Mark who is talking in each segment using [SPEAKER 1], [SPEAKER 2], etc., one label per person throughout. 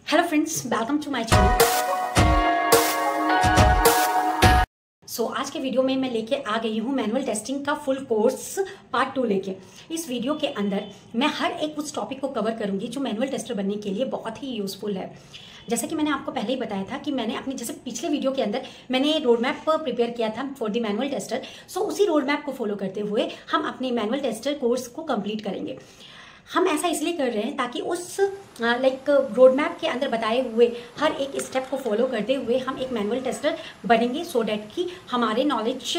[SPEAKER 1] Hello friends, welcome to my channel. आज के video में मैं लेके आ गई हूँ मैनुअल टेस्टिंग का फुल कोर्स पार्ट 2 लेके। इस वीडियो के अंदर मैं हर एक उस टॉपिक को कवर करूंगी जो मैनुअल टेस्टर बनने के लिए बहुत ही यूजफुल है। जैसा कि मैंने आपको पहले ही बताया था कि मैंने अपनी जैसे पिछले वीडियो के अंदर मैंने रोड मैप प्रिपेयर किया था फॉर द मैनुअल टेस्टर। उसी रोड मैप को फॉलो करते हुए हम अपने मैनुअल टेस्टर कोर्स को कंप्लीट करेंगे। हम ऐसा इसलिए कर रहे हैं ताकि उस रोड मैप के अंदर बताए हुए हर एक स्टेप को फॉलो करते हुए हम एक मैनुअल टेस्टर बनेंगे, सो डैट कि हमारे नॉलेज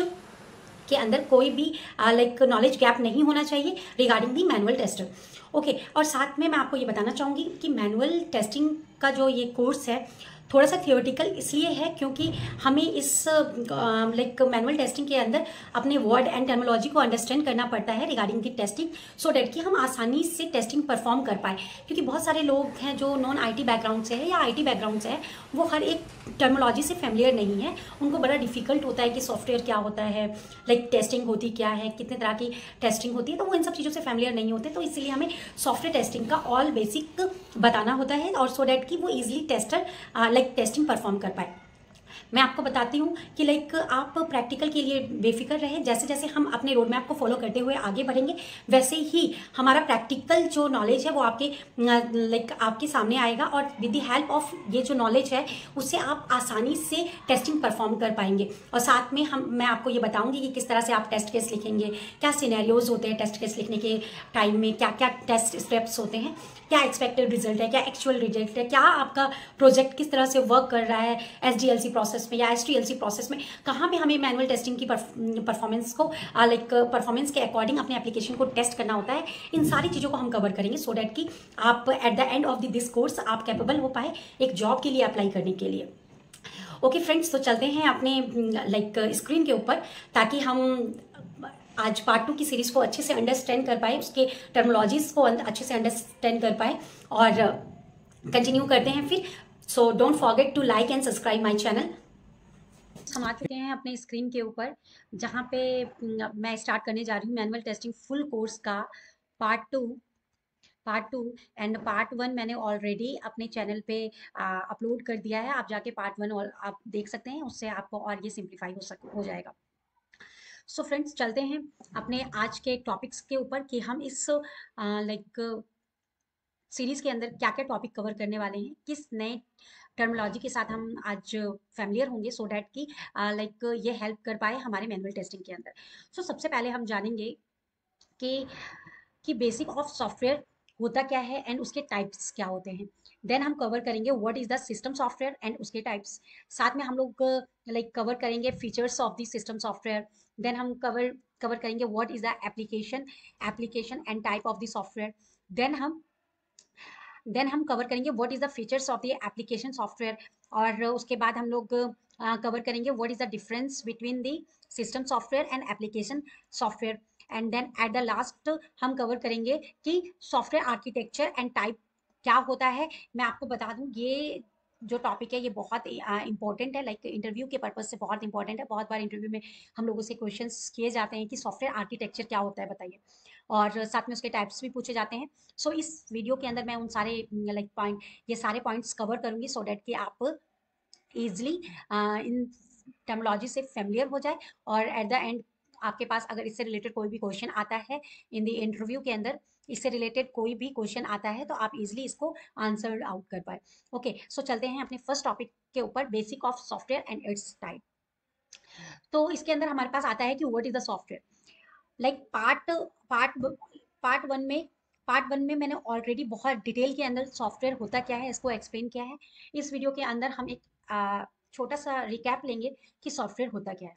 [SPEAKER 1] के अंदर कोई भी नॉलेज गैप नहीं होना चाहिए regarding the manual tester. Okay, और साथ में मैं आपको ये बताना चाहूँगी कि मैनुअल टेस्टिंग का जो ये कोर्स है थोड़ा सा थियोरेटिकल इसलिए है क्योंकि हमें इस मैनुअल टेस्टिंग के अंदर अपने वर्ड एंड टर्मिनोलॉजी को अंडरस्टैंड करना पड़ता है regarding the testing, so that कि हम आसानी से टेस्टिंग परफॉर्म कर पाए। क्योंकि बहुत सारे लोग हैं जो नॉन आईटी बैकग्राउंड से है या आईटी बैकग्राउंड से है, वो हर एक टर्मिनोलॉजी से फेमिलियर नहीं है। उनको बड़ा डिफिकल्ट होता है कि सॉफ्टवेयर क्या होता है, टेस्टिंग होती क्या है, कितने तरह की टेस्टिंग होती है, तो वो इन सब चीज़ों से फेमिलियर नहीं होते। तो इसीलिए हमें सॉफ्टवेयर टेस्टिंग का ऑल बेसिक बताना होता है और सो डैट कि वो ईजिली टेस्टिंग परफॉर्म कर पाए। मैं आपको बताती हूँ कि आप प्रैक्टिकल के लिए बेफिक्र रहें। जैसे जैसे हम अपने रोड मैप को फॉलो करते हुए आगे बढ़ेंगे वैसे ही हमारा प्रैक्टिकल जो नॉलेज है वो आपके सामने आएगा और विद द हेल्प ऑफ ये जो नॉलेज है उससे आप आसानी से टेस्टिंग परफॉर्म कर पाएंगे। और साथ में मैं आपको ये बताऊंगी कि किस तरह से आप टेस्ट केस लिखेंगे, क्या सिनेरियोज होते हैं टेस्ट केस लिखने के टाइम में, क्या क्या टेस्ट स्टेप्स होते हैं, क्या एक्सपेक्टेड रिजल्ट है, क्या एक्चुअल रिजल्ट है, क्या आपका प्रोजेक्ट किस तरह से वर्क कर रहा है एसडीएलसी प्रोसेस में या एसटीएलसी प्रोसेस में, कहाँ पे हमें मैनुअल टेस्टिंग की परफॉर्मेंस को परफॉर्मेंस के अकॉर्डिंग अपने एप्लीकेशन को टेस्ट करना होता है। इन सारी चीज़ों को हम कवर करेंगे सो डैट कि आप at the end of this course आप कैपेबल हो पाए एक जॉब के लिए अप्लाई करने के लिए। ओके फ्रेंड्स, तो चलते हैं अपने स्क्रीन के ऊपर ताकि हम आज पार्ट 2 की सीरीज को अच्छे से अंडरस्टैंड कर पाए, उसके टर्मिनोलॉजीज को अच्छे से अंडरस्टैंड कर पाए और कंटिन्यू करते हैं फिर। So don't forget to like and subscribe my channel. हम आ चुके हैं अपने स्क्रीन के ऊपर जहाँ पे मैं स्टार्ट करने जा रही हूँ मैनुअल टेस्टिंग फुल कोर्स का पार्ट टू एंड पार्ट 1 मैंने ऑलरेडी अपने चैनल पे अपलोड कर दिया है। आप जाके पार्ट 1 और आप देख सकते हैं, उससे आपको और ये सिंप्लीफाई हो जाएगा। सो फ्रेंड्स, चलते हैं अपने आज के टॉपिक्स के ऊपर कि हम इस सीरीज के अंदर क्या क्या टॉपिक कवर करने वाले हैं, किस नए टर्मिनोलॉजी के साथ हम आज फैमिलियर होंगे सो डैट कि ये हेल्प कर पाए हमारे मैनुअल टेस्टिंग के अंदर। सबसे पहले हम जानेंगे कि बेसिक ऑफ सॉफ्टवेयर होता क्या है एंड उसके टाइप्स क्या होते हैं। देन हम कवर करेंगे what is the system software and उसके टाइप्स। साथ में हम लोग कवर करेंगे features of the system software. Then हम कवर करेंगे what is the application and type of the software. Then हम कवर करेंगे what is the features of the application software. और उसके बाद हम लोग कवर करेंगे what is the difference between the system software and application software. And then at the last हम cover करेंगे कि सॉफ्टवेयर आर्किटेक्चर एंड टाइप क्या होता है। मैं आपको बता दूं ये जो टॉपिक है ये बहुत इंपॉर्टेंट है, इंटरव्यू के पर्पज से बहुत इंपॉर्टेंट है। बहुत बार इंटरव्यू में हम लोगों से क्वेश्चंस किए जाते हैं कि सॉफ्टवेयर आर्किटेक्चर क्या होता है बताइए, और साथ में उसके टाइप्स भी पूछे जाते हैं। इस वीडियो के अंदर मैं उन सारे ये सारे पॉइंट्स कवर करूंगी सो डैट कि आप ईजिली इन टर्मिनोलॉजी से फेमिलियर हो जाए और एट द एंड आपके पास अगर इससे रिलेटेड कोई भी क्वेश्चन आता है इन द इंटरव्यू के अंदर, इससे रिलेटेड कोई भी क्वेश्चन आता है तो आप इजिली इसको आंसर आउट कर पाए। ओके, सो चलते हैं अपने फर्स्ट टॉपिक के ऊपर, basic of software and it's type. तो इसके अंदर हमारे पास आता है कि what is the software. Part part one में मैंने ऑलरेडी बहुत डिटेल के अंदर सॉफ्टवेयर होता क्या है इसको एक्सप्लेन किया है। इस वीडियो के अंदर हम एक छोटा सा रिकैप लेंगे कि सॉफ्टवेयर होता क्या है।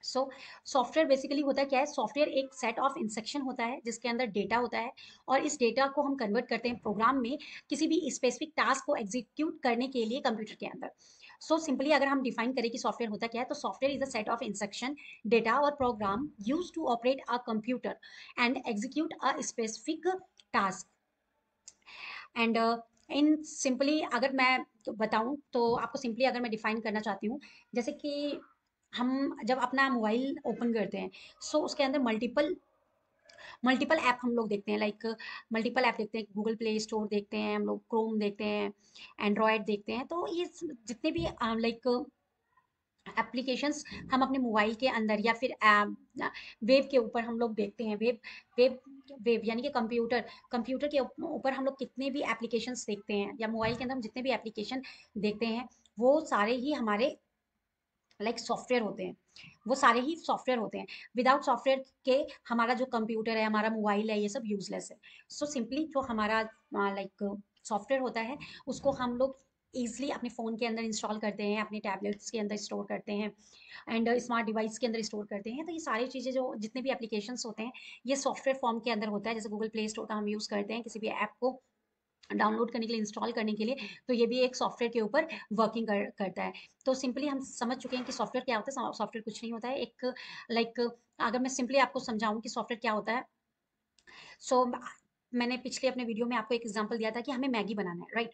[SPEAKER 1] सॉफ्टवेयर बेसिकली होता क्या है, सॉफ्टवेयर एक सेट ऑफ इंस्ट्रक्शन होता है जिसके अंदर डेटा होता है और इस डेटा को हम कन्वर्ट करते हैं प्रोग्राम में किसी भी स्पेसिफिक टास्क को एग्जीक्यूट करने के लिए कंप्यूटर के अंदर। सिंपली अगर हम डिफाइन करें कि सॉफ्टवेयर होता क्या है, तो software is a set of instruction, data और program use to operate a computer and execute a specific task. And in simply अगर मैं बताऊं तो आपको सिंपली अगर मैं डिफाइन करना चाहती हूँ, जैसे कि हम जब अपना मोबाइल ओपन करते हैं उसके अंदर मल्टीपल मल्टीपल ऐप हम लोग देखते हैं, लाइक मल्टीपल ऐप देखते हैं, गूगल प्ले स्टोर देखते हैं, हम लोग क्रोम देखते हैं, एंड्रॉयड देखते हैं। तो ये जितने भी लाइक एप्लीकेशंस हम अपने मोबाइल के अंदर या फिर वेब के ऊपर हम लोग देखते हैं, वेब वेब वेब यानी कि कंप्यूटर के ऊपर हम लोग कितने भी एप्लीकेशंस देखते हैं, या मोबाइल के अंदर हम जितने भी एप्लीकेशन देखते हैं, वो सारे ही हमारे लाइक सॉफ्टवेयर होते हैं, वो सारे ही सॉफ्टवेयर होते हैं। विदाउट सॉफ्टवेयर के हमारा जो कंप्यूटर है, हमारा मोबाइल है, ये सब यूजलेस है। सो सिंपली जो हमारा लाइक सॉफ्टवेयर होता है, उसको हम लोग ईजिली अपने फ़ोन के अंदर इंस्टॉल करते हैं, अपने टैबलेट्स के अंदर स्टोर करते हैं, एंड स्मार्ट डिवाइस के अंदर स्टोर करते हैं। तो ये सारी चीज़ें जो जितने भी एप्लीकेशंस होते हैं, ये सॉफ्टवेयर फॉर्म के अंदर होता है। जैसे गूगल प्ले स्टोर का हम यूज़ करते हैं किसी भी ऐप को डाउनलोड करने के लिए, इंस्टॉल करने के लिए, तो ये भी एक सॉफ्टवेयर के ऊपर वर्किंग करता है। तो सिंपली हम समझ चुके हैं कि सॉफ्टवेयर क्या होता है। सॉफ्टवेयर कुछ नहीं होता है, एक लाइक अगर मैं सिंपली आपको समझाऊं कि सॉफ्टवेयर क्या होता है। सो मैंने पिछले अपने वीडियो में आपको एक एग्जांपल दिया था कि हमें मैगी बनाना है, राइट।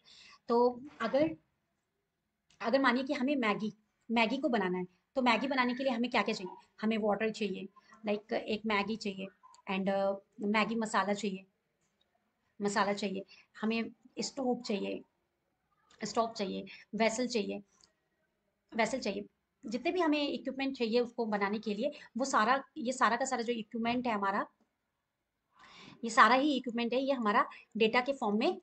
[SPEAKER 1] तो अगर अगर मानिए कि हमें मैगी मैगी को बनाना है, तो मैगी बनाने के लिए हमें क्या क्या चाहिए? हमें वाटर चाहिए, लाइक एक मैगी चाहिए, एंड मैगी मसाला चाहिए, हमें स्टोव चाहिए, वेसल चाहिए, जितने भी हमें इक्विपमेंट चाहिए उसको बनाने के लिए, वो सारा ये सारा का सारा जो इक्विपमेंट है हमारा, ये सारा ही इक्विपमेंट है, ये हमारा डेटा के फॉर्म में,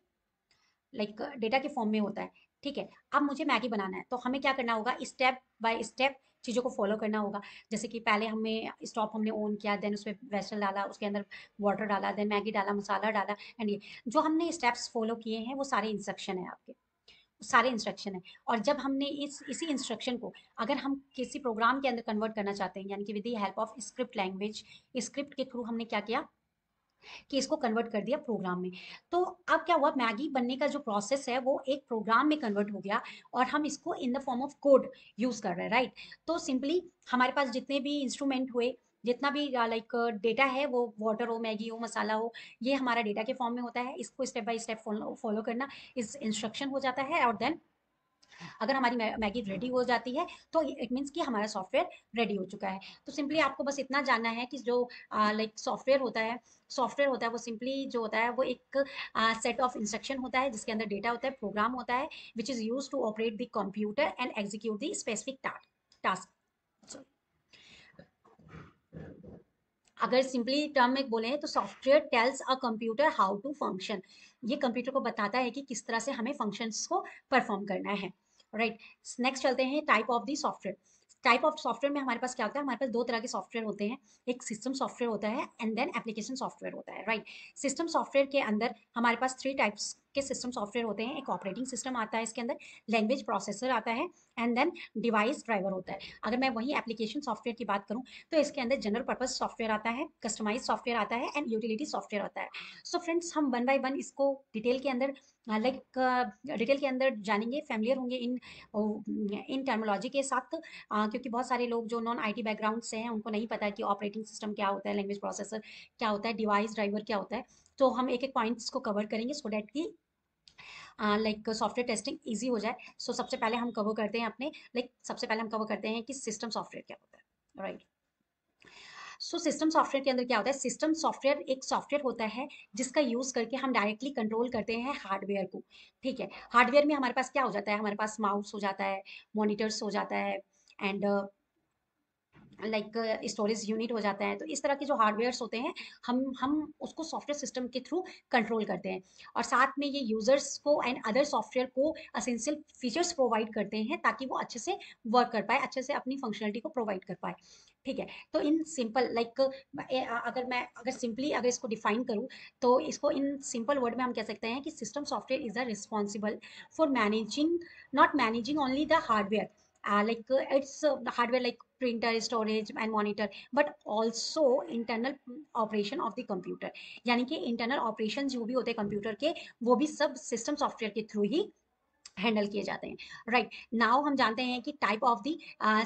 [SPEAKER 1] लाइक डेटा के फॉर्म में होता है। ठीक है, अब मुझे मैगी बनाना है, तो हमें क्या करना होगा? स्टेप बाय स्टेप चीज़ों को फॉलो करना होगा। जैसे कि पहले हमें स्टोव हमने ऑन किया, देन उसमें वेसल डाला, उसके अंदर वाटर डाला, देन मैगी डाला, मसाला डाला, एंड ये जो हमने स्टेप्स फॉलो किए हैं वो सारे इंस्ट्रक्शन है आपके, सारे इंस्ट्रक्शन है। और जब हमने इसी इंस्ट्रक्शन को अगर हम किसी प्रोग्राम के अंदर कन्वर्ट करना चाहते हैं, यानी कि with the help of script language, script के थ्रू हमने क्या किया कि इसको कन्वर्ट कर दिया प्रोग्राम में। तो अब क्या हुआ, मैगी बनने का जो प्रोसेस है वो एक प्रोग्राम में कन्वर्ट हो गया, और हम इसको in the form of code use कर रहे हैं, राइट। तो सिंपली हमारे पास जितने भी इंस्ट्रूमेंट हुए, जितना भी लाइक डेटा है, वो वाटर हो, मैगी हो, मसाला हो, ये हमारा डेटा के फॉर्म में होता है। इसको स्टेप बाय स्टेप फॉलो करना इस इंस्ट्रक्शन हो जाता है, और देन अगर हमारी मैगी रेडी हो जाती है, तो इट मीन्स कि हमारा सॉफ्टवेयर रेडी हो चुका है। तो सिंपली आपको बस इतना जानना है कि जो लाइक सॉफ्टवेयर होता है वो सिंपली जो होता है वो एक सेट ऑफ इंस्ट्रक्शन होता है, जिसके अंदर डेटा होता है, प्रोग्राम होता है, which is use to operate the computer and execute the specific task. अगर सिंपली टर्म में बोले तो software tells a computer how to function, ये कंप्यूटर को बताता है कि किस तरह से हमें फंक्शंस को परफॉर्म करना है, राइट। नेक्स्ट चलते हैं type of the software. Type of software में हमारे पास क्या होता है? हमारे पास दो तरह के सॉफ्टवेयर होते हैं, एक सिस्टम सॉफ्टवेयर होता है, एंड देन एप्लीकेशन सॉफ्टवेयर होता है, राइट। सिस्टम सॉफ्टवेयर के अंदर हमारे पास थ्री टाइप्स के सिस्टम सॉफ्टवेयर होते हैं। एक ऑपरेटिंग सिस्टम आता है, इसके अंदर लैंग्वेज प्रोसेसर आता है, एंड देन डिवाइस ड्राइवर होता है। अगर मैं वही एप्लीकेशन सॉफ्टवेयर की बात करूं, तो इसके अंदर जनरल पर्पज सॉफ्टवेयर आता है, कस्टमाइज सॉफ्टवेयर आता है, एंड यूटिलिटी सॉफ्टवेयर आता है। सो फ्रेंड्स, हम वन बाय वन इसको डिटेल के अंदर डिटेल के अंदर जानेंगे, फैमिलियर होंगे इन टर्मोलॉजी के साथ, क्योंकि बहुत सारे लोग जो नॉन आईटी बैकग्राउंड से हैं उनको नहीं पता कि ऑपरेटिंग सिस्टम क्या होता है, लैंग्वेज प्रोसेसर क्या होता है, डिवाइस ड्राइवर क्या होता है। तो हम एक एक पॉइंट्स को कवर करेंगे सो डैट कि लाइक सॉफ्टवेयर टेस्टिंग ईजी हो जाए। सो सबसे पहले हम कवर करते हैं अपने सबसे पहले हम कवर करते हैं कि सिस्टम सॉफ्टवेयर क्या होता है, राइट। सो सिस्टम सॉफ्टवेयर के अंदर क्या होता है? सिस्टम सॉफ्टवेयर एक सॉफ्टवेयर होता है जिसका यूज करके हम डायरेक्टली कंट्रोल करते हैं हार्डवेयर को। ठीक है, हार्डवेयर में हमारे पास क्या हो जाता है? हमारे पास माउस हो जाता है, मॉनिटर्स हो जाता है, एंड लाइक स्टोरेज यूनिट हो जाता है। तो इस तरह के जो हार्डवेयर्स होते हैं, हम उसको सॉफ्टवेयर सिस्टम के थ्रू कंट्रोल करते हैं, और साथ में ये यूजर्स को एंड अदर सॉफ्टवेयर को असेंशियल फीचर्स प्रोवाइड करते हैं, ताकि वो अच्छे से वर्क कर पाए, अच्छे से अपनी फंक्शनलिटी को प्रोवाइड कर पाए। ठीक है, तो इन सिंपल लाइक अगर सिंपली अगर इसको डिफाइन करूँ, तो इसको इन सिंपल वर्ड में हम कह सकते हैं कि system software is the responsible for managing, not managing only the hardware, like it's hardware like printer, storage and monitor, but also internal operation of the computer। यानी कि इंटरनल ऑपरेशन जो भी होते हैं कंप्यूटर के, वो भी सब सिस्टम सॉफ्टवेयर के थ्रू ही हैंडल किए जाते हैं, राइट। नाउ हम जानते हैं कि type of the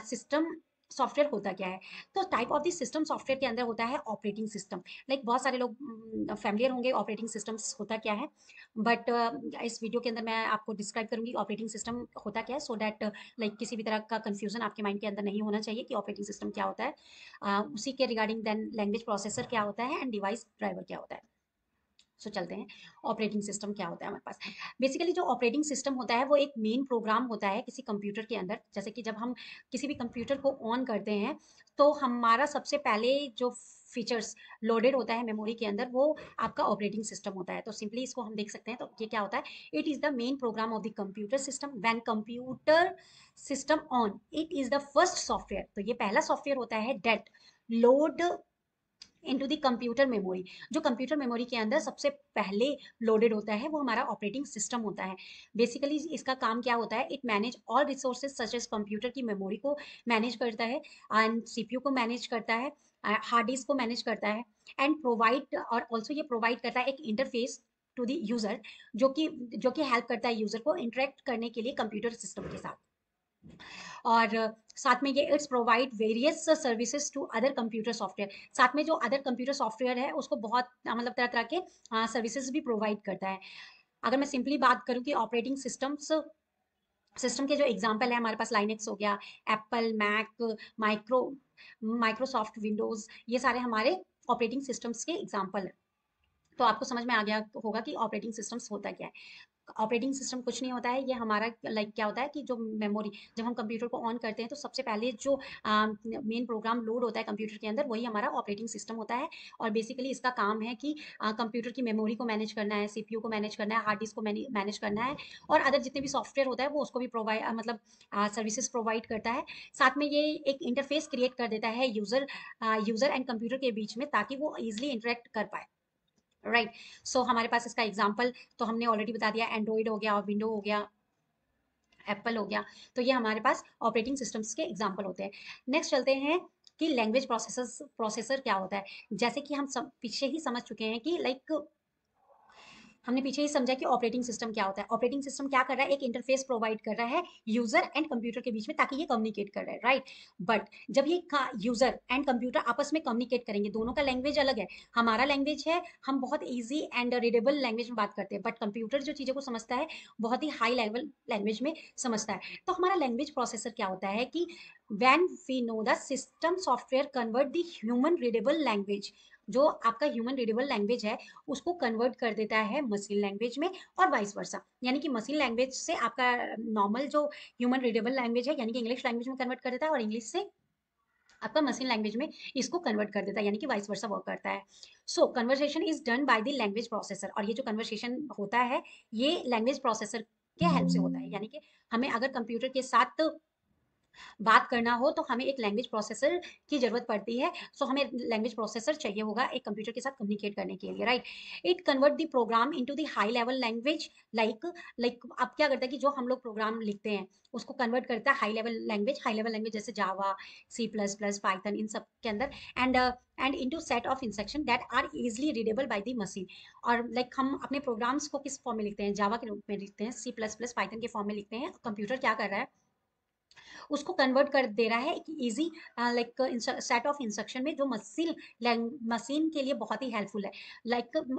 [SPEAKER 1] system software होता क्या है? तो type of the system software के अंदर होता है ऑपरेटिंग सिस्टम। लाइक बहुत सारे लोग फैमिलियर होंगे ऑपरेटिंग सिस्टम्स होता क्या है, बट इस वीडियो के अंदर मैं आपको डिस्क्राइब करूंगी ऑपरेटिंग सिस्टम होता क्या है, सो दैट लाइक किसी भी तरह का कंफ्यूजन आपके माइंड के अंदर नहीं होना चाहिए कि ऑपरेटिंग सिस्टम क्या होता है। उसी के रिगार्डिंग देन लैंग्वेज प्रोसेसर क्या होता है एंड डिवाइस ड्राइवर क्या होता है। सो चलते हैं, ऑपरेटिंग सिस्टम क्या होता है हमारे पास। बेसिकली जो ऑपरेटिंग सिस्टम होता है वो एक मेन प्रोग्राम होता है किसी कंप्यूटर के अंदर। जैसे कि जब हम किसी भी कंप्यूटर को ऑन करते हैं तो हमारा सबसे पहले जो फीचर्स लोडेड होता है मेमोरी के अंदर वो आपका ऑपरेटिंग सिस्टम होता है। तो सिंपली इसको हम देख सकते हैं, तो ये क्या होता है, it is the main program of the computer system. When computer system on, it is the first software. तो ये पहला सॉफ्टवेयर होता है that load into the computer memory. जो कंप्यूटर मेमोरी के अंदर सबसे पहले लोडेड होता है वो हमारा ऑपरेटिंग सिस्टम होता है। बेसिकली इसका काम क्या होता है, it manage all resources such as computer की मेमोरी को मैनेज करता है एंड सीपीयू को मैनेज करता है, हार्ड डिस्क को मैनेज करता है एंड प्रोवाइड, और ऑल्सो ये प्रोवाइड करता है एक इंटरफेस टू द यूजर, जो कि हेल्प करता है यूजर को इंटरेक्ट करने के लिए कंप्यूटर सिस्टम के साथ। और साथ में ये it's provide various services to other computer software. साथ में जो अदर कंप्यूटर सॉफ्टवेयर है उसको बहुत मतलब तरह तरह के सर्विसेज भी प्रोवाइड करता है। अगर मैं सिंपली बात करूं कि ऑपरेटिंग सिस्टम के जो एग्जांपल है हमारे पास लाइनेक्स हो गया, Apple, Mac, micro Microsoft Windows, ये सारे हमारे ऑपरेटिंग सिस्टम्स के एग्जांपल है। तो आपको समझ में आ गया होगा कि ऑपरेटिंग सिस्टम्स होता क्या है। ऑपरेटिंग सिस्टम कुछ नहीं होता है, ये हमारा लाइक क्या होता है कि जो मेमोरी, जब हम कंप्यूटर को ऑन करते हैं तो सबसे पहले जो मेन प्रोग्राम लोड होता है कंप्यूटर के अंदर वही हमारा ऑपरेटिंग सिस्टम होता है। और बेसिकली इसका काम है कि कंप्यूटर की मेमोरी को मैनेज करना है, सीपीयू को मैनेज करना है, हार्ड डिस्क को मैनेज करना है, और अदर जितने भी सॉफ्टवेयर होता है वो उसको भी प्रोवाइड मतलब सर्विसेज प्रोवाइड करता है। साथ में ये एक इंटरफेस क्रिएट कर देता है यूजर एंड कंप्यूटर के बीच में, ताकि वो इजिली इंटरेक्ट कर पाए। राइट, सो हमारे पास इसका एग्जाम्पल तो हमने ऑलरेडी बता दिया, एंड्रॉइड हो गया, विंडो हो गया, एप्पल हो गया। तो ये हमारे पास ऑपरेटिंग सिस्टम्स के एग्जाम्पल होते हैं। नेक्स्ट चलते हैं कि लैंग्वेज प्रोसेसर क्या होता है। जैसे कि हम सब पीछे ही समझ चुके हैं कि लाइक हमने पीछे ही समझा कि ऑपरेटिंग सिस्टम क्या होता है। ऑपरेटिंग सिस्टम क्या कर रहा है, एक इंटरफेस प्रोवाइड कर रहा है यूजर एंड कंप्यूटर के बीच में, ताकि ये कम्युनिकेट कर रहा है, राइट। बट जब ये यूजर एंड कंप्यूटर आपस में कम्युनिकेट करेंगे, दोनों का लैंग्वेज अलग है। हमारा लैंग्वेज है, हम बहुत ईजी एंड रीडेबल लैंग्वेज में बात करते हैं, बट कंप्यूटर जो चीज़ों को समझता है बहुत ही हाई लेवल लैंग्वेज में समझता है। तो हमारा लैंग्वेज प्रोसेसर क्या होता है कि when we know the system software convert the human readable language, जो आपका ह्यूमन रीडेबल लैंग्वेज है उसको कन्वर्ट कर देता है मशीन लैंग्वेज में, और वाइस वर्सा। यानी कि मशीन लैंग्वेज से आपका नॉर्मल जो ह्यूमन रीडेबल लैंग्वेज है यानी कि इंग्लिश लैंग्वेज में कन्वर्ट कर देता है, और इंग्लिश से आपका मशीन लैंग्वेज में इसको कन्वर्ट कर देता है, यानी कि वाइस वर्सा वर्क करता है। So conversation is done by the language processor, और ये जो कन्वर्सेशन होता है ये लैंग्वेज प्रोसेसर के हेल्प से होता है। यानी कि हमें अगर कंप्यूटर के साथ बात करना हो तो हमें एक लैंग्वेज प्रोसेसर की जरूरत पड़ती है। सो हमें लैंग्वेज प्रोसेसर चाहिए होगा एक कंप्यूटर के साथ कम्युनिकेट करने के लिए, right. It convert the programme into the high level language, like अब क्या करता है कि जो हम लोग प्रोग्राम लिखते हैं उसको कन्वर्ट करता है हाई लेवल लैंग्वेज जैसे Java, C plus plus, Python, इन सब के अंदर, and into set of instruction that are easily readable by the machine. और लाइक हम अपने प्रोग्राम्स को किस फॉर्म में लिखते हैं, जावा के रूप में लिखते हैं, सी प्लस प्लस, पाइथन के फॉर्म में लिखते हैं। कंप्यूटर क्या कर रहा है, उसको कन्वर्ट कर दे रहा है एक easy like set of instruction में, जो मशीन के लिए बहुत ही हेल्पफुल है।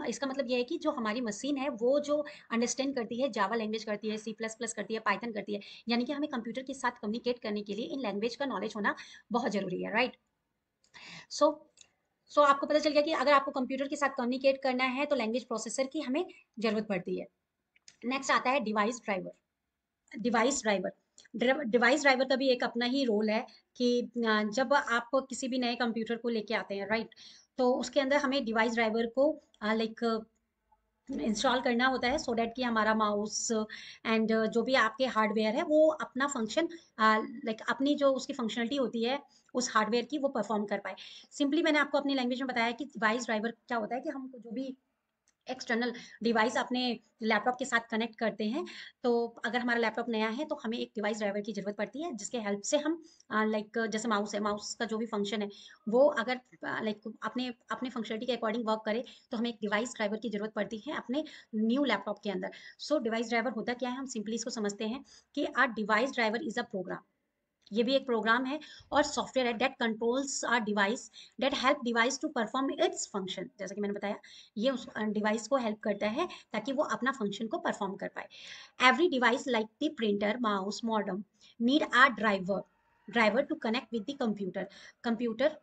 [SPEAKER 1] इसका मतलब यह है कि जो हमारी मशीन है वो जो अंडरस्टैंड करती है, जावा लैंग्वेज करती है, सी प्लस प्लस करती है, पाइथन करती है, यानी कि हमें कंप्यूटर के साथ कम्युनिकेट करने के लिए इन लैंग्वेज का नॉलेज होना बहुत जरूरी है, राइट। सो सो आपको पता चल गया कि अगर आपको कंप्यूटर के साथ कम्युनिकेट करना है तो लैंग्वेज प्रोसेसर की हमें जरूरत पड़ती है। नेक्स्ट आता है डिवाइस ड्राइवर का भी एक अपना ही रोल है कि जब आप किसी भी नए कंप्यूटर को लेके आते हैं, राइट, तो उसके अंदर हमें डिवाइस ड्राइवर को लाइक इंस्टॉल करना होता है, सो डैट कि हमारा माउस एंड जो भी आपके हार्डवेयर है वो अपना फंक्शन लाइक अपनी जो उसकी फंक्शनलिटी होती है उस हार्डवेयर की वो परफॉर्म कर पाए। सिंपली मैंने आपको अपनी लैंग्वेज में बताया कि डिवाइस ड्राइवर क्या होता है कि हम जो भी एक्सटर्नल डिवाइस अपने लैपटॉप के साथ कनेक्ट करते हैं, तो अगर हमारा लैपटॉप नया है तो हमें एक डिवाइस ड्राइवर की ज़रूरत पड़ती है, जिसके हेल्प से हम लाइक जैसे माउस है, माउस का जो भी फंक्शन है वो अगर लाइक अपने अपने फंक्शनलिटी के अकॉर्डिंग वर्क करे तो हमें एक डिवाइस ड्राइवर की ज़रूरत पड़ती है अपने न्यू लैपटॉप के अंदर। सो डिवाइस ड्राइवर होता क्या है, हम सिंपली इसको समझते हैं कि a device driver is a program ये भी एक प्रोग्राम है और सॉफ्टवेयर है that controls our device, that help device to perform its function. जैसा कि मैंने बताया, ये उस डिवाइस को हेल्प करता है ताकि वो अपना फंक्शन को परफॉर्म कर पाए। Every device like the printer, mouse, modem need a driver to connect with the computer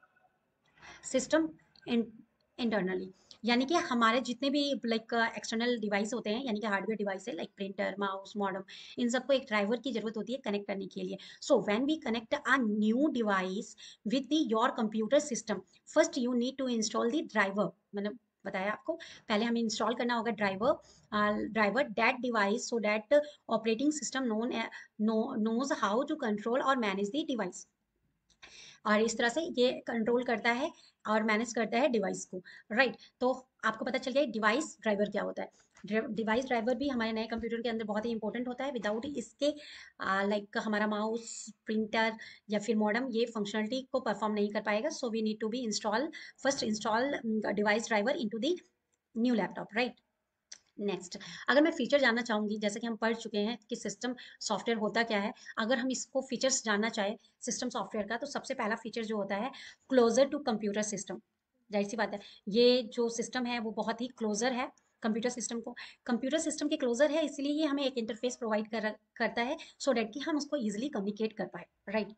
[SPEAKER 1] system internally. यानी कि हमारे जितने भी लाइक एक्सटर्नल डिवाइस होते हैं, यानी कि हार्डवेयर डिवाइस है लाइक प्रिंटर, माउस, मॉडेम, इन सबको एक ड्राइवर की जरूरत होती है कनेक्ट करने के लिए। So when we connect a new device with the your computer system, first you need to install the driver. मैंने बताया आपको, पहले हमें इंस्टॉल करना होगा driver that device so that operating system knows how to control और manage the device. और इस तरह से ये कंट्रोल करता है और मैनेज करता है डिवाइस को, राइट। तो आपको पता चल गया डिवाइस ड्राइवर क्या होता है। डिवाइस ड्राइवर भी हमारे नए कंप्यूटर के अंदर बहुत ही इंपॉर्टेंट होता है। विदाउट इसके लाइक हमारा माउस, प्रिंटर या फिर मॉडेम ये फंक्शनलिटी को परफॉर्म नहीं कर पाएगा। So we need to be install device driver into the new laptop, right. Next, अगर मैं फीचर जानना चाहूंगी, जैसे कि हम पढ़ चुके हैं कि सिस्टम सॉफ्टवेयर होता क्या है, अगर हम इसको फीचर्स जानना चाहें सिस्टम सॉफ्टवेयर का, तो सबसे पहला फीचर जो होता है क्लोजर टू कंप्यूटर सिस्टम। जाहिर सी बात है, ये जो सिस्टम है वो बहुत ही क्लोजर है कंप्यूटर सिस्टम को। कंप्यूटर सिस्टम के क्लोजर है, इसलिए ये हमें एक इंटरफेस प्रोवाइड करता है सो डेट कि हम उसको ईजिली कम्युनिकेट कर पाए, राइट।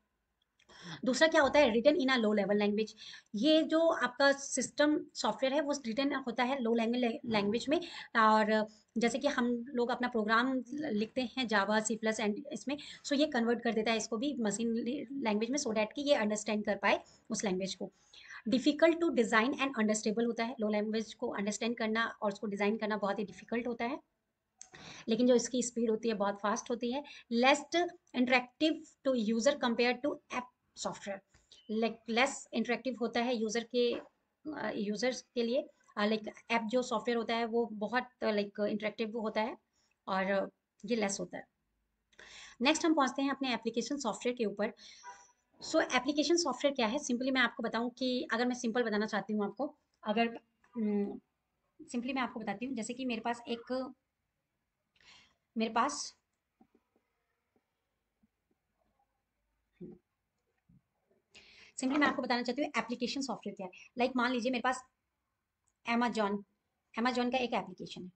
[SPEAKER 1] दूसरा क्या होता है, written in a low level language. ये जो आपका सिस्टम सॉफ्टवेयर है वो रिटन होता है लो लैंग्वेज में। और जैसे कि हम लोग अपना प्रोग्राम लिखते हैं जावा, सी प्लस एंड इसमें, सो ये कन्वर्ट कर देता है इसको भी मशीन लैंग्वेज में सो डैट कि ये अंडरस्टैंड कर पाए उस लैंग्वेज को। Difficult to design and understandable होता है, लो लैंग्वेज को अंडरस्टैंड करना और उसको डिजाइन करना बहुत ही डिफिकल्ट होता है, लेकिन जो इसकी स्पीड होती है बहुत फास्ट होती है। Less interactive to user compare to app software, like less interactive होता है यूजर्स के लिए। लाइक ऐप जो सॉफ्टवेयर होता है वो बहुत लाइक इंटरेक्टिव होता है और ये लेस होता है। नेक्स्ट हम पहुंचते हैं अपने एप्लीकेशन सॉफ्टवेयर के ऊपर। सो एप्लीकेशन सॉफ्टवेयर क्या है, सिंपली मैं आपको बताऊं कि अगर मैं सिंपल बताना चाहती हूँ आपको, अगर सिंपली मैं आपको बताती हूँ, जैसे कि मेरे पास सिंपली मैं आपको बताना चाहती हूँ एप्लीकेशन सॉफ्टवेयर क्या है। लाइक मान लीजिए मेरे पास अमेजॉन अमेजॉन का एक एप्लीकेशन है।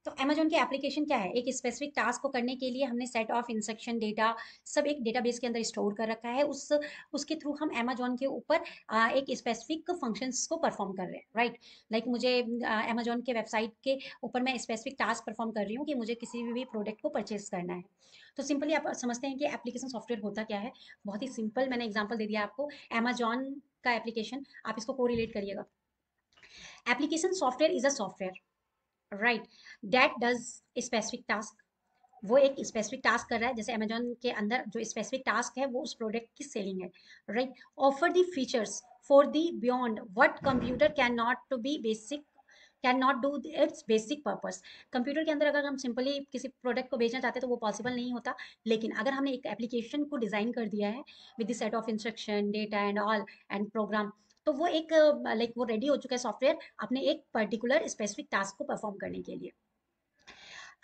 [SPEAKER 1] तो अमेजॉन की एप्लीकेशन क्या है, एक स्पेसिफिक टास्क को करने के लिए हमने सेट ऑफ इंस्ट्रक्शन डेटा सब एक डेटाबेस के अंदर स्टोर कर रखा है। उसके थ्रू हम अमेजॉन के ऊपर एक स्पेसिफिक फंक्शंस को परफॉर्म कर रहे हैं, राइट। लाइक मुझे अमेजॉन के वेबसाइट के ऊपर मैं स्पेसिफिक टास्क परफॉर्म कर रही हूँ कि मुझे किसी भी प्रोडक्ट को परचेज करना है। तो सिंपली आप समझते हैं कि एप्लीकेशन सॉफ्टवेयर होता क्या है। बहुत ही सिंपल मैंने एग्जाम्पल दे दिया आपको, अमेजॉन का एप्लीकेशन, आप इसको को रिलेट करिएगा। Application software is a software, right, that does specific task. वो एक स्पेसिफिक टास्क कर रहा है, जैसे अमेजोन के अंदर जो स्पेसिफिक टास्क है वो उस प्रोडक्ट की सेलिंग है, right. Offer the features for the beyond what computer can not to be basic can not do its basic purpose. Computer के अंदर अगर हम सिंपली किसी प्रोडक्ट को बेचना चाहते हैं तो वो पॉसिबल नहीं होता, लेकिन अगर हमने एक एप्लीकेशन को डिजाइन कर दिया है with the set of instruction data and all and program, तो वो एक लाइक वो रेडी हो चुका है सॉफ्टवेयर अपने एक पर्टिकुलर स्पेसिफिक टास्क को परफॉर्म करने के लिए।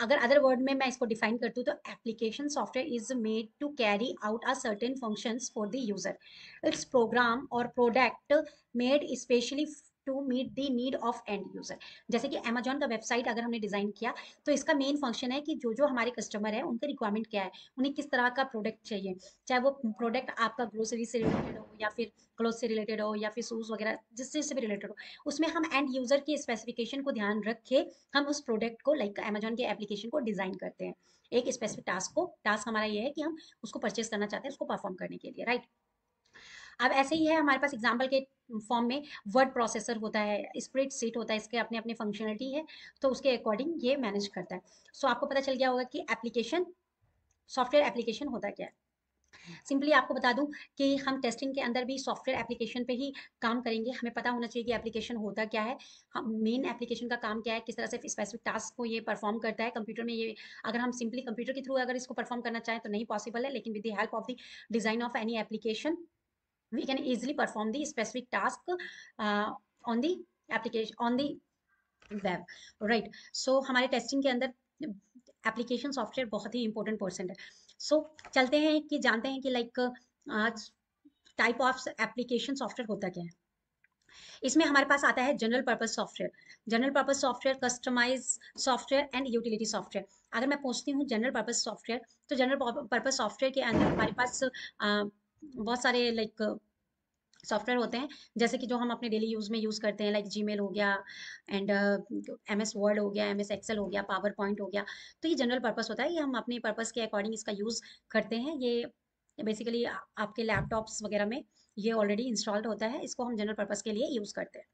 [SPEAKER 1] अगर अदर वर्ड में मैं इसको डिफाइन करती हूँ तो application software is made to carry out a certain functions for the user. It's program और product made specially to meet the need of end user. जैसे कि अमेजॉन का वेबसाइट अगर हमने डिजाइन किया तो इसका मेन फंक्शन है कि जो जो हमारे कस्टमर है उनके रिक्वायरमेंट क्या है, उन्हें किस तरह का प्रोडक्ट चाहिए, चाहे वो प्रोडक्ट आपका ग्रोसरी से रिलेटेड हो या फिर क्लोथ से रिलेटेड हो या फिर शूज वगैरह जिस चीज से भी रिलेटेड हो, उसमें हम एंड यूजर की स्पेसिफिकेशन को ध्यान रख के हम उस प्रोडक्ट को लाइक अमेजॉन के एप्लीकेशन को डिजाइन करते हैं एक स्पेसिफिक टास्क हमारा ये है कि हम उसको परचेस करना चाहते हैं उसको परफॉर्म करने के लिए, राइट। अब ऐसे ही है हमारे पास एग्जाम्पल के फॉर्म में वर्ड प्रोसेसर होता है, स्प्रेडशीट होता है, इसके अपने अपने फंक्शनलिटी है, तो उसके अकॉर्डिंग ये मैनेज करता है। सो आपको पता चल गया होगा कि एप्लीकेशन सॉफ्टवेयर एप्लीकेशन होता क्या है। सिंपली आपको बता दूं कि हम टेस्टिंग के अंदर भी सॉफ्टवेयर एप्लीकेशन पे ही काम करेंगे। हमें पता होना चाहिए कि एप्लीकेशन होता क्या है, हम मेन एप्लीकेशन का काम क्या है, किस तरह से स्पेसिफिक टास्क को ये परफॉर्म करता है कंप्यूटर में। ये अगर हम सिंपली कंप्यूटर के थ्रू अगर इसको परफॉर्म करना चाहें तो नहीं पॉसिबल है, लेकिन with the help of the design of any application we can easily perform the specific task on the application on the web, right. So हमारे टेस्टिंग के अंदर एप्लीकेशन सॉफ्टवेयर बहुत ही इंपॉर्टेंट पर्सन है। सो चलते हैं कि जानते हैं कि like type of application software होता क्या है। इसमें हमारे पास आता है general purpose software, general purpose software, customise software and utility software. अगर मैं पूछती हूँ जनरल पर्पस सॉफ्टवेयर, तो जनरल पर्पस सॉफ्टवेयर के अंदर हमारे पास बहुत सारे लाइक सॉफ्टवेयर होते हैं, जैसे कि जो हम अपने डेली यूज में यूज करते हैं, लाइक जीमेल हो गया एंड MS वर्ड हो गया, MS एक्सेल हो गया, पावर पॉइंट हो गया। तो ये जनरल पर्पस होता है, ये हम अपने पर्पस के अकॉर्डिंग इसका यूज करते हैं। ये बेसिकली आपके लैपटॉप्स वगैरह में ये ऑलरेडी इंस्टॉल्ड होता है, इसको हम जनरल पर्पस के लिए यूज करते हैं।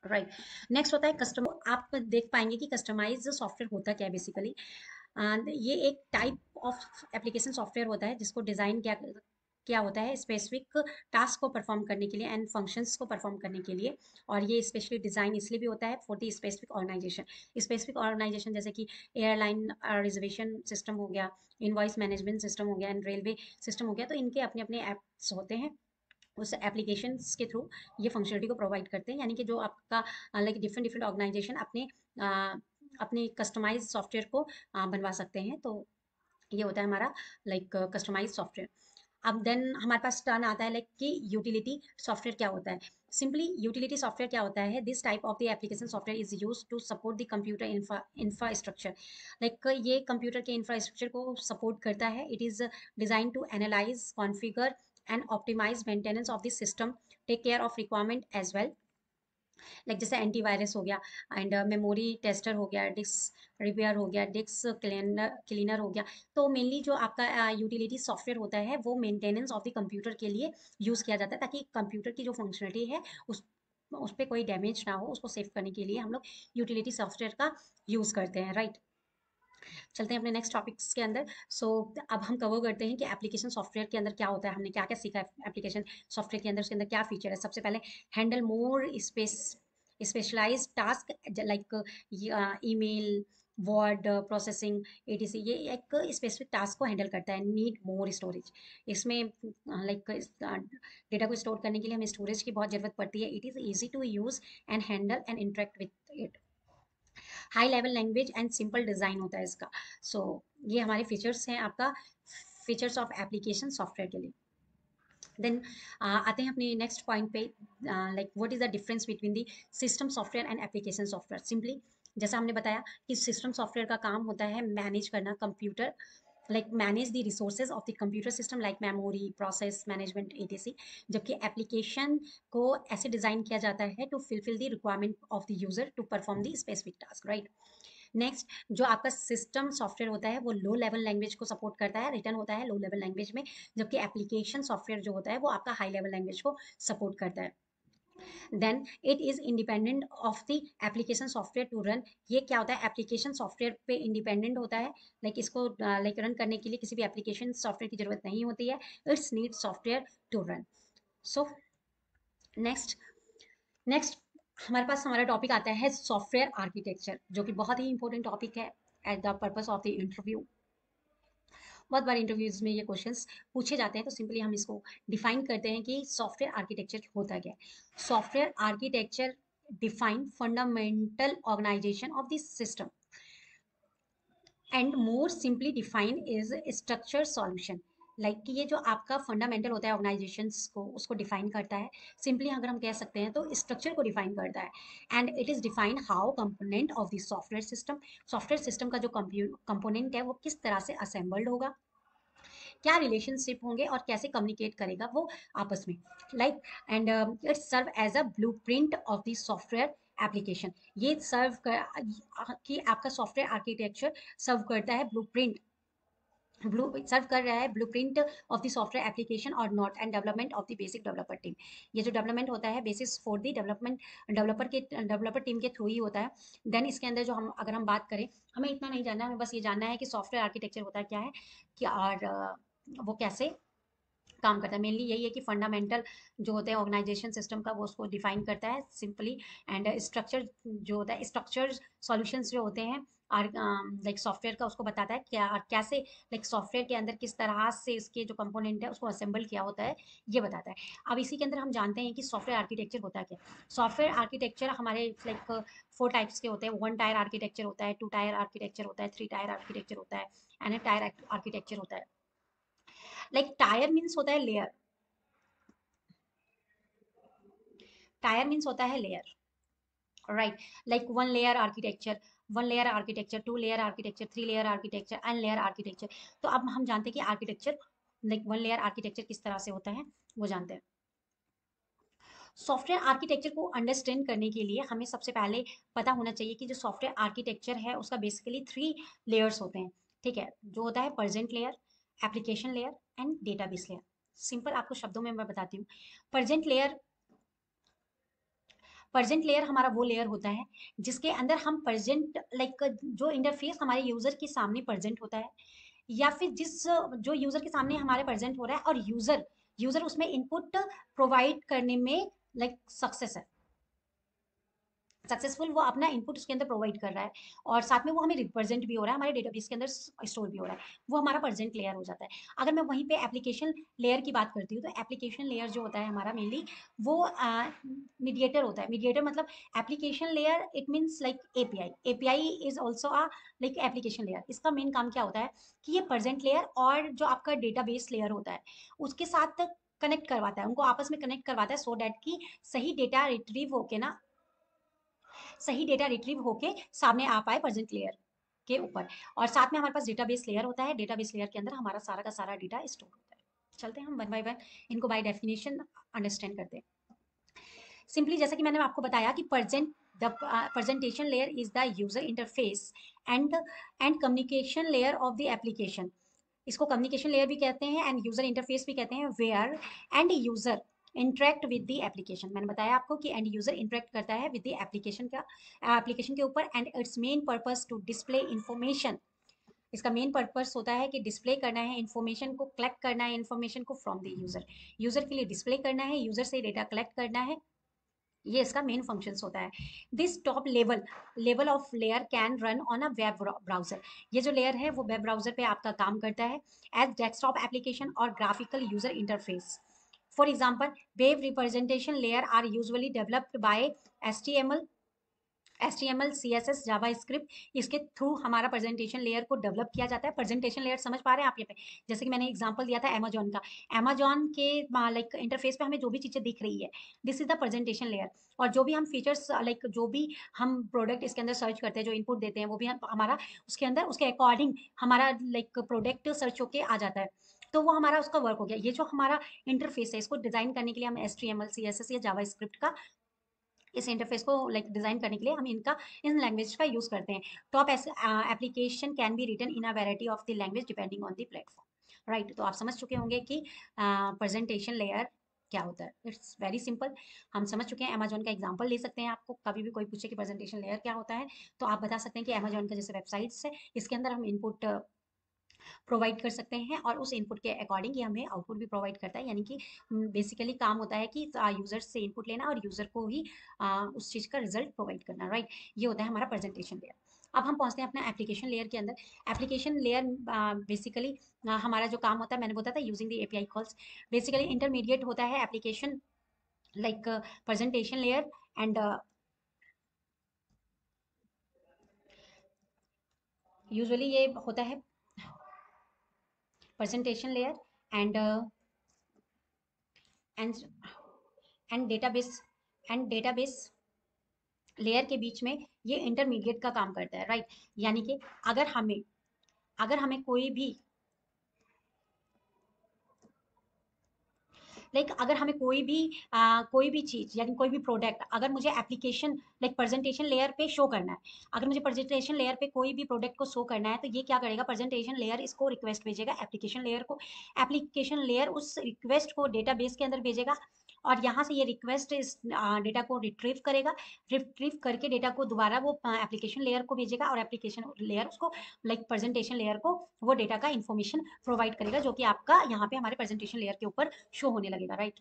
[SPEAKER 1] राइट, नेक्स्ट होता है कस्टम। आप देख पाएंगे कि कस्टमाइज सॉफ्टवेयर होता क्या है बेसिकली। ये एक टाइप ऑफ एप्लीकेशन सॉफ्टवेयर होता है जिसको डिजाइन क्या क्या होता है स्पेसिफिक टास्क को परफॉर्म करने के लिए एंड फंक्शंस को परफॉर्म करने के लिए। और ये स्पेशली डिजाइन इसलिए भी होता है for the specific organisation. Specific organisation जैसे कि एयरलाइन रिजर्वेशन सिस्टम हो गया, इनवॉइस मैनेजमेंट सिस्टम हो गया एंड रेलवे सिस्टम हो गया। तो इनके अपने अपने ऐप्स होते हैं, उस एप्लीकेशंस के थ्रू ये फंक्शनलिटी को प्रोवाइड करते हैं। यानी कि जो आपका लाइक डिफरेंट डिफरेंट ऑर्गेनाइजेशन अपने अपने कस्टमाइज सॉफ्टवेयर को बनवा सकते हैं। तो ये होता है हमारा लाइक कस्टमाइज सॉफ्टवेयर। अब देन हमारे पास टर्न आता है लाइक कि यूटिलिटी सॉफ्टवेयर क्या होता है। सिंपली यूटिलिटी सॉफ्टवेयर क्या होता है, this type of the application software is use to support the computer infrastructure. Like ये कंप्यूटर के इंफ्रास्ट्रक्चर को सपोर्ट करता है। It is design to analyse, configure and optimise maintenance of the system, take care of requirement as well. Like जैसे antivirus हो गया and memory tester हो गया, डिस्क रिपेयर हो गया, डिस्क क्लीनर हो गया। तो मेनली जो आपका यूटिलिटी सॉफ्टवेयर होता है वो मेंटेनेंस ऑफ द कंप्यूटर के लिए यूज़ किया जाता है, ताकि कंप्यूटर की जो फंक्शनलिटी है उस पर कोई डैमेज ना हो, उसको सेव करने के लिए हम लोग यूटिलिटी सॉफ्टवेयर का यूज़ करते हैं। राइट, चलते हैं अपने नेक्स्ट टॉपिक्स के अंदर। अब हम कवर करते हैं कि एप्लीकेशन सॉफ्टवेयर के अंदर क्या होता है, हमने क्या क्या सीखा है एप्लीकेशन सॉफ्टवेयर के अंदर, उसके अंदर क्या फीचर है। सबसे पहले handle more specialize task like email, word processing, etc. ये एक स्पेसिफिक टास्क को हैंडल करता है। नीड मोर स्टोरेज, इसमें लाइक डेटा को स्टोर करने के लिए हमें स्टोरेज की बहुत ज़रूरत पड़ती है। It is easy to use and handle and interact with it. High level language and simple design होता है इसका। ये हमारे फीचर्स हैं, आपका फीचर्स ऑफ एप्लीकेशन सॉफ्टवेयर के लिए। देन आते हैं अपने नेक्स्ट पॉइंट पे, like what is the difference between the system software and application software. Simply जैसा हमने बताया कि सिस्टम सॉफ्टवेयर का काम होता है मैनेज करना computer, like manage the resources of the computer system like memory, process management, etc। जबकि एप्लीकेशन को ऐसे डिजाइन किया जाता है to fulfil the requirement of the user to perform the specific task. Right, next जो आपका system software होता है वो लो लेवल लैंग्वेज को सपोर्ट करता है, रिटर्न होता है लो लेवल लैंग्वेज में। जबकि एप्लीकेशन सॉफ्टवेयर जो होता है वो आपका हाई लेवल लैंग्वेज को सपोर्ट करता है। Then it is independent of the application software to run. ये क्या होता है, एप्लीकेशन सॉफ्टवेयर पे इंडिपेंडेंट होता है। लाइक इसको लाइक रन करने के लिए किसी भी एप्लीकेशन सॉफ्टवेयर की जरूरत नहीं होती है। It's need software to run. So next next हमारे पास हमारा टॉपिक आता है सॉफ्टवेयर आर्किटेक्चर, जो कि बहुत ही इंपॉर्टेंट टॉपिक है at the purpose of the interview. बहुत बार इंटरव्यूज में ये क्वेश्चंस पूछे जाते हैं, तो सिंपली हम इसको डिफाइन करते हैं कि सॉफ्टवेयर आर्किटेक्चर होता क्या है। Software architecture define fundamental organisation of the system and more simply define is structure solution. Like कि ये जो आपका फंडामेंटल होता है ऑर्गेनाइजेशंस को, उसको डिफाइन करता है। सिंपली अगर हम कह सकते हैं तो स्ट्रक्चर को डिफाइन करता है। And it is define how component of the software system, software system का जो कंपोनेंट है वो किस तरह से असेंबल्ड होगा, क्या रिलेशनशिप होंगे और कैसे कम्युनिकेट करेगा वो आपस में। Like and it serve as a blueprint of the software application. ये सर्व कर कि आपका सॉफ्टवेयर आर्किटेक्चर सर्व करता है ब्लूप्रिंट, ब्लू सर्व कर रहा है blueprint of the software application और not and development of the basic developer team. ये जो डेवलपमेंट होता है basis for the development developer team के थ्रू ही होता है। देन इसके अंदर जो हम अगर हम बात करें, हमें इतना नहीं जानना, हमें बस ये जानना है कि सॉफ्टवेयर आर्किटेक्चर होता क्या है कि और वो कैसे काम करता है। मेनली यही है कि फंडामेंटल जो होते हैं ऑर्गेनाइजेशन सिस्टम का वो उसको डिफाइन करता है सिंपली। एंड स्ट्रक्चर जो होता है, स्ट्रक्चर सॉल्यूशंस जो होते हैं लाइक सॉफ्टवेयर का, उसको बताता है क्या कैसे लाइक सॉफ्टवेयर के अंदर किस तरह से इसके जो कंपोनेंट है उसको असेंबल किया होता है, ये बताता है। अब इसी के अंदर हम जानते हैं कि सॉफ्टवेयर आर्किटेक्चर होता है क्या। सॉफ्टवेयर आर्किटेक्चर हमारे लाइक 4 टाइप्स के होते हैं। 1 टायर आर्किटेक्चर होता है, 2 टायर आर्किटेक्चर होता है, 3 टायर आर्किटेक्चर होता है, एंड टायर आर्किटेक्चर होता है। लाइक टायर मीन्स होता है लेयर, टायर मीन्स होता है layer, right. Like 1 layer architecture, 2 layer architecture, 3 layer architecture, and layer architecture. तो अब हम जानते हैं कि आर्किटेक्चर लाइक 1 लेयर आर्किटेक्चर किस तरह से होता है, वो जानते हैं। सॉफ्टवेयर आर्किटेक्चर को अंडरस्टैंड करने के लिए हमें सबसे पहले पता होना चाहिए कि जो सॉफ्टवेयर आर्किटेक्चर है उसका बेसिकली 3 लेयर्स होते हैं, ठीक है। जो होता है present layer, application layer, and database layer. Simple आपको शब्दों में मैं बताती हूँ। प्रेजेंट लेयर, प्रेजेंट लेयर हमारा वो लेयर होता है जिसके अंदर हम प्रेजेंट लाइक जो इंटरफेस हमारे यूजर के सामने प्रेजेंट होता है, या फिर जिस जो यूजर के सामने हमारे प्रेजेंट हो रहा है, और यूजर यूजर उसमें इनपुट प्रोवाइड करने में लाइक सक्सेसफुल वो अपना इनपुट उसके अंदर प्रोवाइड कर रहा है, और साथ में वो हमें रिप्रेजेंट भी हो रहा है, हमारे डेटाबेस के अंदर स्टोर भी हो रहा है, वो हमारा प्रेजेंट लेयर हो जाता है। अगर मैं वहीं पे एप्लीकेशन लेयर की बात करती हूँ, तो एप्लीकेशन लेयर जो होता है हमारा मेनली वो मीडिएटर होता है। मीडिएटर मतलब application layer, it means like API. API is also like application layer. इसका मेन काम क्या होता है कि ये प्रेजेंट लेयर और जो आपका डेटाबेस लेयर होता है उसके साथ कनेक्ट करवाता है, उनको आपस में कनेक्ट करवाता है, सो डैट कि सही डेटा रिट्रीव होके ना, सही डेटा रिट्रीव होके सामने आ पाए प्रेजेंट लेयर के ऊपर। और साथ में हमारे पास डेटाबेस लेयर होता है। डेटाबेस लेयर के अंदर हमारा सारा का सारा डेटा स्टोर होता है। चलते हैं हम वन बाय वन इनको बाय डेफिनेशन अंडरस्टैंड करते हैं। सिंपली जैसा कि मैंने आपको बताया कि the presentation layer is the user interface and communication layer of the application। इसको कम्युनिकेशन लेयर भी कहते हैं एंड यूजर इंटरफेस भी कहते हैं, where end user interact with the application. मैंने बताया आपको कि एंड यूजर इंटरेक्ट करता है विद द एप्लीकेशन का, एप्लीकेशन के ऊपर, and it's main purpose to display information. इसका मेन पर्पस होता है कि डिस्प्ले करना है, इन्फॉर्मेशन को कलेक्ट करना है, इन्फॉर्मेशन को फ्रॉम द यूजर, यूजर के लिए डिस्प्ले करना है, यूजर से डेटा कलेक्ट करना है, ये इसका मेन फंक्शंस होता है। This top level of layer can run on a web browser. ये जो लेयर है वो वेब ब्राउजर पे आपका काम करता है एज डेस्कटॉप एप्लीकेशन और graphical user interface. For example, web representation layer are usually developed by HTML, CSS, JavaScript. इसके थ्रू हमारा प्रेजेंटेशन लेयर को डेवलप किया जाता है। प्रेजेंटेशन लेयर समझ पा रहे हैं आप? ये पे जैसे कि मैंने एग्जांपल दिया था अमेजोन का, अमेजोन के लाइक इंटरफेस पे हमें जो भी चीज़ें दिख रही है, this is the presentation layer. और जो भी हम फीचर्स लाइक जो भी हम प्रोडक्ट इसके अंदर सर्च करते हैं, जो इनपुट देते हैं, वो भी हमारा उसके अंदर उसके अकॉर्डिंग हमारा लाइक प्रोडक्ट सर्च होके आ जाता है। तो वो हमारा उसका वर्क हो गया। ये जो हमारा इंटरफेस है इसको डिजाइन करने के लिए हम HTML, CSS या जावा स्क्रिप्ट का, इस इंटरफेस को लाइक डिजाइन करने के लिए हम इन लैंग्वेज का यूज करते हैं। Top application can be written in a variety of the language depending on the platform, right. तो आप समझ चुके होंगे कि प्रेजेंटेशन लेयर क्या होता है। इट्स वेरी सिंपल, हम समझ चुके हैं। अमेजोन का एग्जांपल ले सकते हैं। आपको कभी भी कोई पूछे कि प्रेजेंटेशन लेयर क्या होता है, तो आप बता सकते हैं कि अमेजोन का जैसे वेबसाइट्स है, इसके अंदर हम इनपुट प्रोवाइड कर सकते हैं, और उस इनपुट के अकॉर्डिंग ये हमें आउटपुट भी प्रोवाइड करता है। यानी कि बेसिकली काम होता है कि यूजर से इनपुट लेना और यूजर को ही उस चीज़ का रिजल्ट प्रोवाइड करना, राइट। ये होता है हमारा प्रेजेंटेशन लेयर। अब हम पहुंचते हैं अपना एप्लीकेशन लेयर के अंदर। एप्लीकेशन लेयर बेसिकली हमारा जो काम होता है, मैंने बोला था using the API calls, basically intermediate होता है application like presentation layer and usually ये होता है presentation layer and and database database layer के बीच में ये इंटरमीडिएट का काम करता है, राइट। यानी कि अगर हमें अगर हमें कोई भी चीज यानी कोई भी प्रोडक्ट अगर मुझे एप्लीकेशन लाइक प्रेजेंटेशन लेयर पे शो करना है, अगर मुझे प्रेजेंटेशन लेयर पे कोई भी प्रोडक्ट को शो करना है, तो ये क्या करेगा, प्रेजेंटेशन लेयर इसको रिक्वेस्ट भेजेगा एप्लीकेशन लेयर को, एप्लीकेशन लेयर उस रिक्वेस्ट को डेटाबेस के अंदर भेजेगा, और यहाँ से ये रिक्वेस्ट इस डेटा को रिट्रीव करेगा, रिट्रीव करके डेटा को दोबारा वो एप्लीकेशन लेयर को भेजेगा और एप्लीकेशन लेयर उसको लाइक प्रेजेंटेशन लेयर को वो डेटा का इन्फॉर्मेशन प्रोवाइड करेगा, जो कि आपका यहाँ पे हमारे प्रेजेंटेशन लेयर के ऊपर शो होने लगेगा, राइट।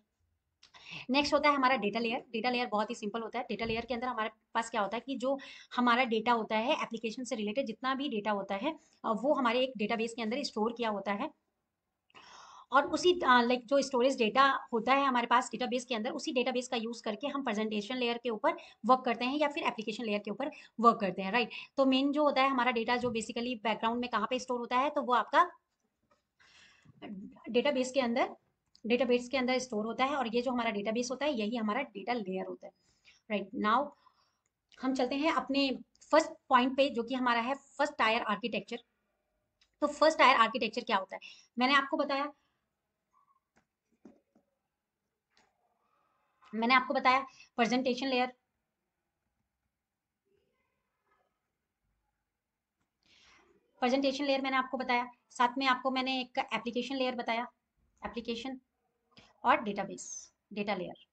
[SPEAKER 1] नेक्स्ट होता है हमारा डेटा लेयर। डेटा लेयर बहुत ही सिंपल होता है। डेटा लेयर के अंदर हमारे पास क्या होता है कि जो हमारा डेटा होता है एप्लीकेशन से रिलेटेड जितना भी डेटा होता है वो हमारे एक डेटाबेस के अंदर स्टोर किया होता है, और उसी लाइक जो स्टोरेज डेटा होता है हमारे पास डेटाबेस के अंदर, उसी डेटाबेस का यूज करके हम प्रेजेंटेशन लेयर के ऊपर वर्क करते हैं या फिर एप्लीकेशन लेयर के ऊपर वर्क करते हैं, राइट। तो मेन जो होता है हमारा डेटा जो बेसिकली बैकग्राउंड में कहाँ पे स्टोर होता है, तो वो आपका डेटाबेस के अंदर स्टोर होता है, और ये जो हमारा डेटाबेस होता है यही हमारा डेटा लेयर होता है, राइट। नाउ हम चलते हैं अपने फर्स्ट पॉइंट पे, जो कि हमारा है फर्स्ट टायर आर्किटेक्चर। तो फर्स्ट टायर आर्किटेक्चर क्या होता है, मैंने आपको बताया प्रेजेंटेशन लेयर, मैंने आपको बताया, साथ में आपको मैंने एक एप्लीकेशन लेयर बताया, एप्लीकेशन और डेटाबेस, डेटा लेयर,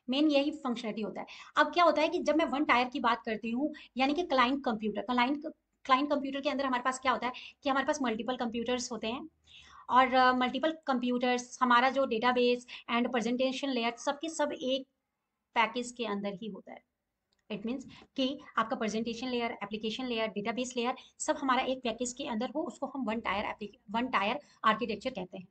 [SPEAKER 1] मेन यही फंक्शनलिटी होता है। अब क्या होता है कि जब मैं वन टायर की बात करती हूँ, यानी कि क्लाइंट कंप्यूटर के अंदर हमारे पास क्या होता है कि हमारे पास मल्टीपल कंप्यूटर्स होते हैं, और मल्टीपल कंप्यूटर्स हमारा जो डेटाबेस एंड प्रेजेंटेशन लेयर सबके सब एक पैकेज के अंदर ही होता है। इट मीन्स कि आपका presentation layer, application layer, database layer सब हमारा एक पैकेज के अंदर हो, उसको हम वन टायर आर्किटेक्चर कहते हैं।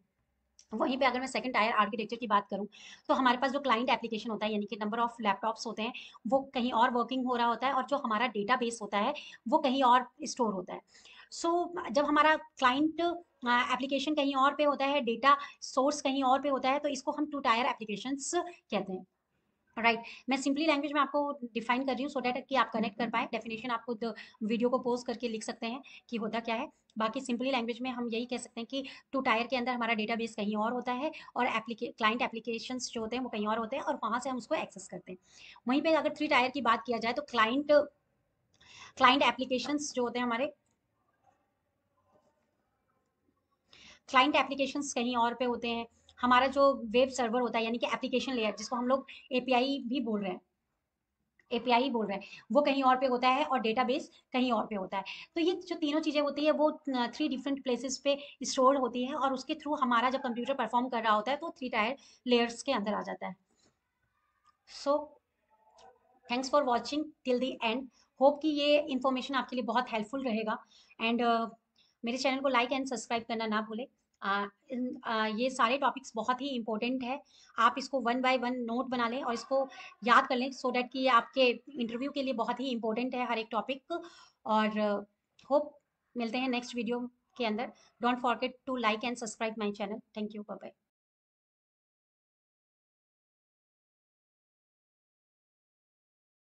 [SPEAKER 1] वहीं पे अगर मैं सेकंड टायर आर्किटेक्चर की बात करूं, तो हमारे पास जो क्लाइंट एप्लीकेशन होता है, यानी कि नंबर ऑफ लैपटॉप्स होते हैं, वो कहीं और वर्किंग हो रहा होता है, और जो हमारा डेटाबेस होता है वो कहीं और स्टोर होता है। जब हमारा क्लाइंट एप्लीकेशन कहीं और पे होता है, डेटा सोर्स कहीं और पे होता है, तो इसको हम टू टायर एप्लीकेशंस कहते हैं, राइट। मैं सिंपली लैंग्वेज में आपको डिफाइन कर रही हूँ सो डैट कि आप कनेक्ट कर पाए। डेफिनेशन आप खुद वीडियो को पोज करके लिख सकते हैं कि होता क्या है। बाकी सिंपली लैंग्वेज में हम यही कह सकते हैं कि टू टायर के अंदर हमारा डेटाबेस कहीं और होता है, और क्लाइंट एप्लीकेशंस जो होते हैं वो कहीं और होते हैं, और वहां से हम उसको एक्सेस करते हैं। वहीं पे अगर थ्री टायर की बात किया जाए, तो क्लाइंट एप्लीकेशंस जो होते हैं हमारे, क्लाइंट एप्लीकेशंस कहीं और पे होते हैं। हमारा जो वेब सर्वर होता है, यानी कि एप्लीकेशन लेयर, जिसको हम लोग एपीआई भी बोल रहे हैं, एपीआई बोल रहे हैं, वो कहीं और पे होता है, और डेटाबेस कहीं और पे होता है। तो ये जो तीनों चीजें होती है वो थ्री डिफरेंट प्लेसेस पे स्टोर होती है, और उसके थ्रू हमारा जब कंप्यूटर परफॉर्म कर रहा होता है तो थ्री टायर लेयर्स के अंदर आ जाता है। So thanks for watching till the end. Hope कि ये इन्फॉर्मेशन आपके लिए बहुत हेल्पफुल रहेगा, एंड मेरे चैनल को लाइक एंड सब्सक्राइब करना ना भूलें। ये सारे टॉपिक्स बहुत ही इंपॉर्टेंट है, आप इसको वन बाय वन नोट बना लें और इसको याद कर लें, सो डैट कि ये आपके इंटरव्यू के लिए बहुत ही इंपॉर्टेंट है हर एक टॉपिक। और होप मिलते हैं नेक्स्ट वीडियो के अंदर। Don't forget to like and subscribe my channel. Thank you, bye bye.